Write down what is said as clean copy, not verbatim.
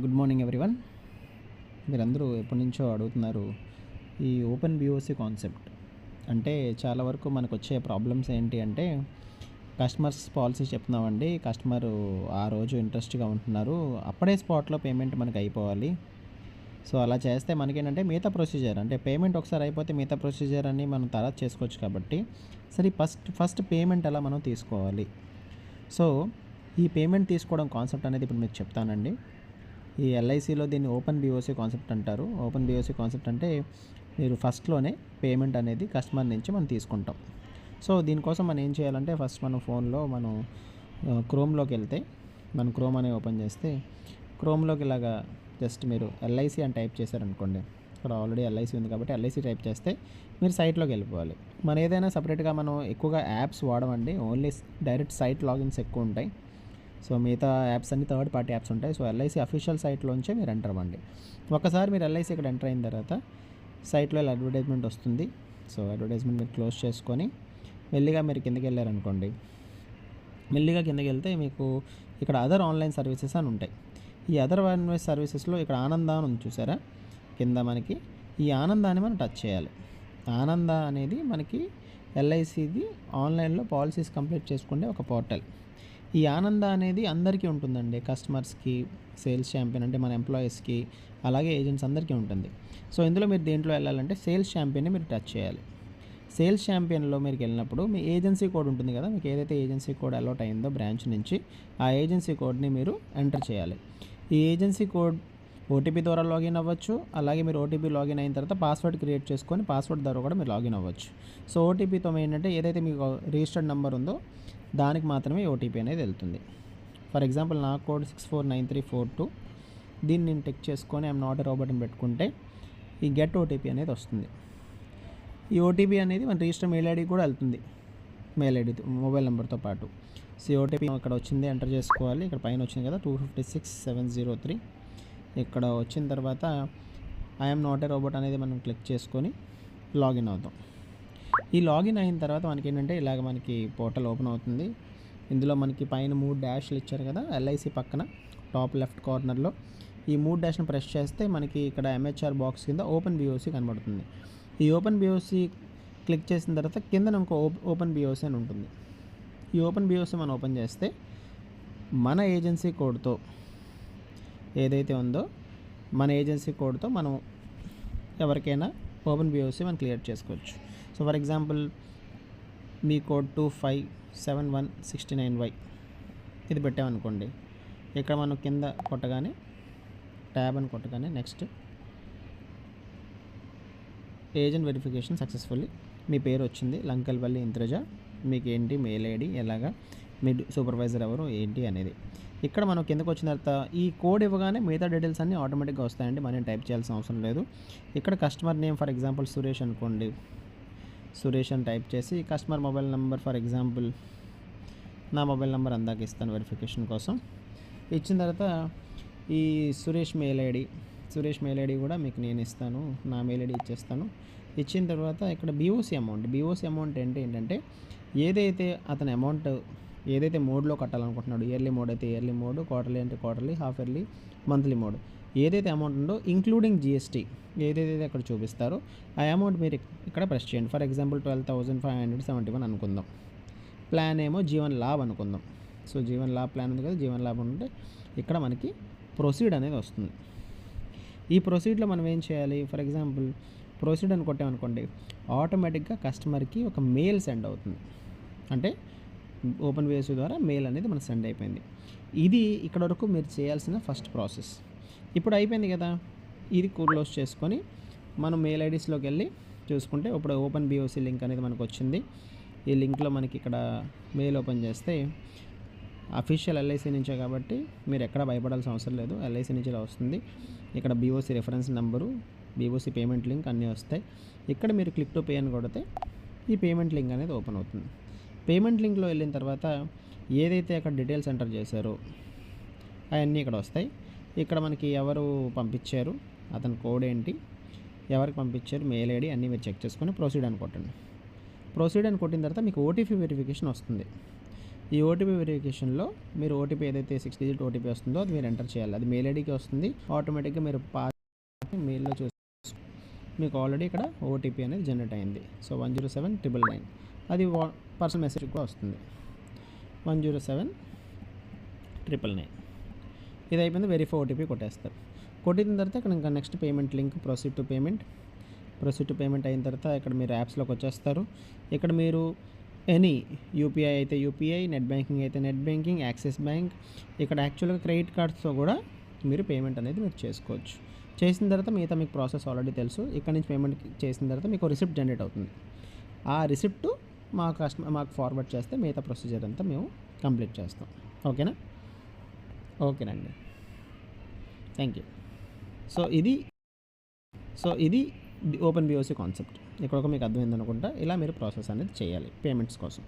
Good morning everyone. మీరందరూ ఎప్పటి నుంచో అడుగుతున్నారు ఈ ఓపెన్ బిఓసి కాన్సెప్ట్. అంటే చాలా వరకు మనకు వచ్చే ప్రాబ్లమ్స్ ఏంటి అంటే, కస్టమర్స్ పాలసీ చెప్తున్నామండి, కస్టమరు ఆ రోజు ఇంట్రెస్ట్గా ఉంటున్నారు, అప్పుడే స్పాట్లో పేమెంట్ మనకు అయిపోవాలి. సో అలా చేస్తే మనకేంటంటే మిగతా ప్రొసీజర్, అంటే పేమెంట్ ఒకసారి అయిపోతే మిగతా ప్రొసీజర్ అని మనం తర్వాత చేసుకోవచ్చు. కాబట్టి సరే, ఫస్ట్ పేమెంట్ ఎలా మనం తీసుకోవాలి. సో ఈ పేమెంట్ తీసుకోవడం కాన్సెప్ట్ అనేది ఇప్పుడు మీకు చెప్తానండి. ఈ ఎల్ఐసిలో దీన్ని ఓపెన్ బిఓసి కాన్సెప్ట్ అంటారు. ఓపెన్ బిఓసి కాన్సెప్ట్ అంటే మీరు ఫస్ట్లోనే పేమెంట్ అనేది కస్టమర్ నుంచి మనం తీసుకుంటాం. సో దీనికోసం మనం ఏం చేయాలంటే, ఫస్ట్ మనం ఫోన్లో మనం క్రోమ్లోకి వెళ్తే, మనం క్రోమ్ అనేది ఓపెన్ చేస్తే, క్రోమ్లోకి ఇలాగా జస్ట్ మీరు ఎల్ఐసి అని టైప్ చేశారనుకోండి, ఇక్కడ ఆల్రెడీ ఎల్ఐసి ఉంది కాబట్టి ఎల్ఐసి టైప్ చేస్తే మీరు సైట్లోకి వెళ్ళిపోవాలి. మనం ఏదైనా సపరేట్గా మనం ఎక్కువగా యాప్స్ వాడమండి, ఓన్లీ డైరెక్ట్ సైట్ లాగిన్స్ ఎక్కువ ఉంటాయి. సో మిగతా యాప్స్ అన్ని థర్డ్ పార్టీ యాప్స్ ఉంటాయి. సో ఎల్ఐసి అఫీషియల్ సైట్లోంచే మీరు ఎంటర్ అవ్వండి. ఒకసారి మీరు ఎల్ఐసి ఇక్కడ ఎంటర్ అయిన తర్వాత సైట్లో ఇలా అడ్వర్టైజ్మెంట్ వస్తుంది. సో అడ్వర్టైజ్మెంట్ మీరు క్లోజ్ చేసుకొని మెల్లిగా మీరు కిందకి వెళ్ళారనుకోండి, మెల్లిగా కిందకి వెళ్తే మీకు ఇక్కడ అదర్ ఆన్లైన్ సర్వీసెస్ అని ఉంటాయి. ఈ అదర్ ఆన్లైన్ సర్వీసెస్లో ఇక్కడ ఆనంద అని ఉంది చూసారా కింద మనకి, ఈ ఆనందాన్ని మనం టచ్ చేయాలి. ఆనంద అనేది మనకి ఎల్ఐసిది ఆన్లైన్లో పాలసీస్ కంప్లీట్ చేసుకునే ఒక పోర్టల్. ఈ ఆనంద అనేది అందరికీ ఉంటుందండి, కస్టమర్స్కి, సేల్స్ ఛాంపియన్ అంటే మన ఎంప్లాయీస్కి, అలాగే ఏజెంట్స్ అందరికీ ఉంటుంది. సో ఇందులో మీరు దేంట్లో వెళ్ళాలంటే సేల్స్ ఛాంపియన్ని మీరు టచ్ చేయాలి. సేల్స్ ఛాంపియన్లో మీరు వెళ్ళినప్పుడు మీ ఏజెన్సీ కోడ్ ఉంటుంది కదా, మీకు ఏదైతే ఏజెన్సీ కోడ్ అలాట్ అయిందో బ్రాంచ్ నుంచి, ఆ ఏజెన్సీ కోడ్ని మీరు ఎంటర్ చేయాలి. ఈ ఏజెన్సీ కోడ్ ఓటీపీ ద్వారా లాగిన్ అవ్వచ్చు. అలాగే మీరు ఓటీపీ లాగిన్ అయిన తర్వాత పాస్వర్డ్ క్రియేట్ చేసుకొని పాస్వర్డ్ ద్వారా కూడా మీరు లాగిన్ అవ్వచ్చు. సో ఓటీపీతో ఏంటంటే ఏదైతే మీకు రిజిస్టర్డ్ నెంబర్ ఉందో దానికి మాత్రమే ఓటీపీ అనేది వెళ్తుంది. ఫర్ ఎగ్జాంపుల్ నా కోడ్ 649342, దీన్ని నేను టెక్ చేసుకొని ఐఎమ్ నాట్ ఎ రోబోట్ అని పెట్టుకుంటే ఈ గెట్ ఓటీపీ అనేది వస్తుంది. ఈ ఓటీపీ అనేది మన రిజిస్టర్ మెయిల్ ఐడి కూడా వెళ్తుంది, మెయిల్ ఐడి మొబైల్ నెంబర్తో పాటు. సో ఓటీపీ ఇక్కడ వచ్చింది ఎంటర్ చేసుకోవాలి. ఇక్కడ పైన వచ్చింది కదా 256703, ఇక్కడ వచ్చిన తర్వాత ఐఎమ్ నాట్ ఏ రోబోట్ అనేది మనం క్లిక్ చేసుకొని లాగిన్ అవుతాం. ఈ లాగిన్ అయిన తర్వాత మనకి ఏంటంటే ఇలాగ మనకి పోర్టల్ ఓపెన్ అవుతుంది. ఇందులో మనకి పైన 3 డాష్లు ఇచ్చారు కదా, ఎల్ఐసి పక్కన టాప్ లెఫ్ట్ కార్నర్లో ఈ 3 డాష్ను ప్రెస్ చేస్తే మనకి ఇక్కడ ఎంహెచ్ఆర్ బాక్స్ కింద ఓపెన్ బిఓసి కనబడుతుంది. ఈ ఓపెన్ బిఓసి క్లిక్ చేసిన తర్వాత కింద ఇంకో ఓపెన్ బిఓసి అని ఉంటుంది. ఈ ఓపెన్ బిఓసి మనం ఓపెన్ చేస్తే మన ఏజెన్సీ కోడ్తో ఏదైతే ఉందో, మన ఏజెన్సీ కోడ్తో మనం ఎవరికైనా ఓపెన్ బిఓసి మనం క్లియర్ చేసుకోవచ్చు. So for example me code 257169Y ఇది పెట్టామనుకోండి, ఇక్కడ మనం కింద కొట్టగానే ట్యాబ్ అని కొట్టగానే నెక్స్ట్ ఏజెంట్ వెరిఫికేషన్ సక్సెస్ఫుల్లీ, మీ పేరు వచ్చింది లంకల్పల్లి ఇంద్రజ, మీకు ఏంటి మెయిల్ ఐడి, ఎలాగా మీ సూపర్వైజర్ ఎవరు ఏంటి అనేది. ఇక్కడ మనం కిందకు వచ్చిన తర్వాత ఈ కోడ్ ఇవ్వగానే మిగతా డీటెయిల్స్ అన్నీ ఆటోమేటిక్గా వస్తాయండి, మనం టైప్ చేయాల్సిన అవసరం లేదు. ఇక్కడ customer name for example Suresh అనుకోండి, సురేష్ అని టైప్ చేసి customer mobile number for example నా మొబైల్ నెంబర్ అందాక ఇస్తాను వెరిఫికేషన్ కోసం. ఇచ్చిన తర్వాత ఈ సురేష్ మెయిల్ ఐడి కూడా మీకు నేను ఇస్తాను, నా మెయిల్ ఐడి ఇచ్చేస్తాను. ఇచ్చిన తర్వాత ఇక్కడ బీఓసి అమౌంట్ ఏంటంటే ఏదైతే అతని అమౌంట్ ఏదైతే మోడ్లో కట్టాలనుకుంటున్నాడు, ఇయర్లీ మోడ్ అయితే ఇయర్లీ మోడ్, క్వార్టర్లీ అంటే quarterly, half yearly, monthly mode, ఏదైతే అమౌంట్ ఉందో ఇంక్లూడింగ్ జిఎస్టీ ఏదైతే అక్కడ చూపిస్తారో ఆ అమౌంట్ మీరు ఇక్కడ ప్రెస్ చేయండి. ఫర్ ఎగ్జాంపుల్ 12,571 అనుకుందాం. ప్లాన్ ఏమో జీవన్ లాభ్ అనుకుందాం. సో జీవన్ లాభ్ ప్లాన్ ఉంది కదా, జీవన్ లాభ్ ఉంటే ఇక్కడ మనకి ప్రొసీడ్ అనేది వస్తుంది. ఈ ప్రొసీడ్లో మనం ఏం చేయాలి, ఫర్ ఎగ్జాంపుల్ ప్రొసీడ్ అని కొట్టామనుకోండి, ఆటోమేటిక్గా కస్టమర్కి ఒక మెయిల్ సెండ్ అవుతుంది. అంటే ఓపెన్ బిఓసి ద్వారా మెయిల్ అనేది మనకు సెండ్ అయిపోయింది. ఇది ఇక్కడ వరకు మీరు చేయాల్సిన ఫస్ట్ ప్రాసెస్. ఇప్పుడు అయిపోయింది కదా, ఇది క్లోజ్ చేసుకొని మనం మెయిల్ ఐడీస్లోకి వెళ్ళి చూసుకుంటే ఇప్పుడు ఓపెన్ బిఓసి లింక్ అనేది మనకు వచ్చింది. ఈ లింక్లో మనకి ఇక్కడ మెయిల్ ఓపెన్ చేస్తే అఫీషియల్ ఎల్ఐసి నుంచే కాబట్టి మీరు ఎక్కడ భయపడాల్సిన అవసరం లేదు, ఎల్ఐసి నుంచి ఇలా వస్తుంది. ఇక్కడ BOC reference number, BOC payment link అన్నీ వస్తాయి. ఇక్కడ మీరు క్లిక్ టు పే అని కొడితే ఈ పేమెంట్ లింక్ అనేది ఓపెన్ అవుతుంది. పేమెంట్ లింక్లో వెళ్ళిన తర్వాత ఏదైతే అక్కడ డీటెయిల్స్ ఎంటర్ చేశారో అవన్నీ ఇక్కడ వస్తాయి. ఇక్కడ మనకి ఎవరు పంపించారు, అతని కోడ్ ఏంటి, ఎవరికి పంపించారు, మెయిల్ ఐడి అన్నీ మీరు చెక్ చేసుకొని ప్రొసీడ్ అని కొట్టండి. ప్రొసీడ్ అని కొట్టిన తర్వాత మీకు ఓటీపీ వెరిఫికేషన్ వస్తుంది. ఈ ఓటీపీ వెరిఫికేషన్లో మీరు ఓటీపీ ఏదైతే 6 డిజిట్ ఓటీపీ వస్తుందో అది మీరు ఎంటర్ చేయాలి. అది మెయిల్ ఐడికి వస్తుంది. ఆటోమేటిక్గా మీరు మెయిల్లో చూసి మీకు ఆల్రెడీ ఇక్కడ ఓటీపీ అనేది జనరేట్ అయింది. సో 107,999 అది పర్సనల్ మెసేజ్ కూడా వస్తుంది. 107,999 ఇది అయిపోయింది. వెరిఫై ఓటీపీ కొట్టేస్తారు. కొట్టిన తర్వాత ఇక్కడ ఇంకా next payment link proceed to payment అయిన తర్వాత ఇక్కడ మీరు యాప్స్లోకి వచ్చేస్తారు. ఇక్కడ మీరు ఎనీ యూపీఐ అయితే యూపీఐ, నెట్ బ్యాంకింగ్ అయితే నెట్ బ్యాంకింగ్, యాక్సిస్ బ్యాంక్, ఇక్కడ యాక్చువల్గా క్రెడిట్ కార్డ్స్తో కూడా మీరు పేమెంట్ అనేది మీరు చేసుకోవచ్చు. చేసిన తర్వాత మిగతా మీకు ప్రాసెస్ ఆల్రెడీ తెలుసు. ఇక్కడ నుంచి పేమెంట్ చేసిన తర్వాత మీకు రిసిప్ట్ జనరేట్ అవుతుంది. ఆ రిసిప్ట్ మాకు ఫార్వర్డ్ చేస్తే మిగతా ప్రొసీజర్ అంతా మేము కంప్లీట్ చేస్తాం. ఓకేనా? ఓకేనండి, థ్యాంక్ యూ. సో ఇది ఓపెన్ బీఓసీ కాన్సెప్ట్. ఇక్కడ మీకు అర్థమైంది అనుకుంటా. ఇలా మీరు ప్రాసెస్ అనేది చేయాలి పేమెంట్స్ కోసం.